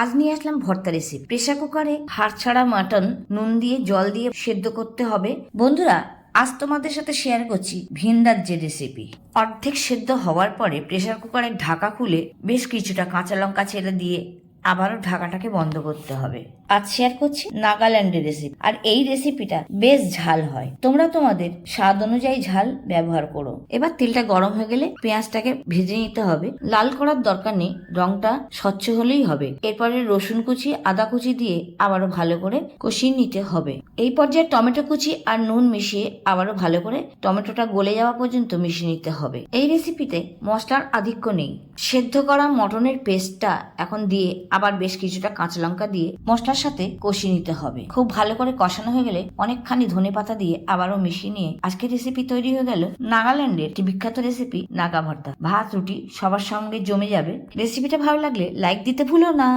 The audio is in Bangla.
আজ নিয়ে আসলাম ভর্তা রেসিপি। প্রেসার কুকারে হাড় ছাড়া মাটন নুন দিয়ে জল দিয়ে সেদ্ধ করতে হবে। বন্ধুরা, আজ তোমাদের সাথে শেয়ার করছি ভিন রাজ্যের রেসিপি। অর্ধেক সেদ্ধ হওয়ার পরে প্রেসার কুকারের ঢাকা খুলে বেশ কিছুটা কাঁচা লঙ্কা ছেড়ে দিয়ে আবারও ঢাকাটাকে বন্ধ করতে হবে। আজ শেয়ার করছি নাগাল্যান্ডের রেসিপি। আর এই রেসিপিটা বেশ ঝাল হয়। তোমরা তোমাদের স্বাদ অনুযায়ী ঝাল ব্যবহার করো। এবার তেলটা গরম হয়ে গেলে পেঁয়াজটাকে ভেজে নিতে হবে। লাল করার দরকার নেই, রংটা স্বচ্ছ হলেই হবে। এরপরে রসুন কুচি আদা কুচি দিয়ে আবারও ভালো করে কষিয়ে নিতে হবে। এই পর্যায়ে টমেটো কুচি আর নুন মিশিয়ে আবারও ভালো করে টমেটোটা গলে যাওয়া পর্যন্ত মিশিয়ে নিতে হবে। এই রেসিপিতে মশলার আধিক্য নেই। সেদ্ধ করা মটনের পেস্টটা এখন দিয়ে আবার বেশ কিছুটা কাঁচা লঙ্কা দিয়ে মশলার সাথে কষিয়ে নিতে হবে। খুব ভালো করে কষানো হয়ে গেলে অনেকখানি ধনেপাতা দিয়ে আবারও মিশিয়ে নিয়ে আজকের রেসিপি তৈরি হয়ে গেল নাগাল্যান্ডের একটি বিখ্যাত রেসিপি নাগা ভর্তা। ভাত রুটি সবার সঙ্গে জমে যাবে। রেসিপিটা ভালো লাগলে লাইক দিতে ভুলো না।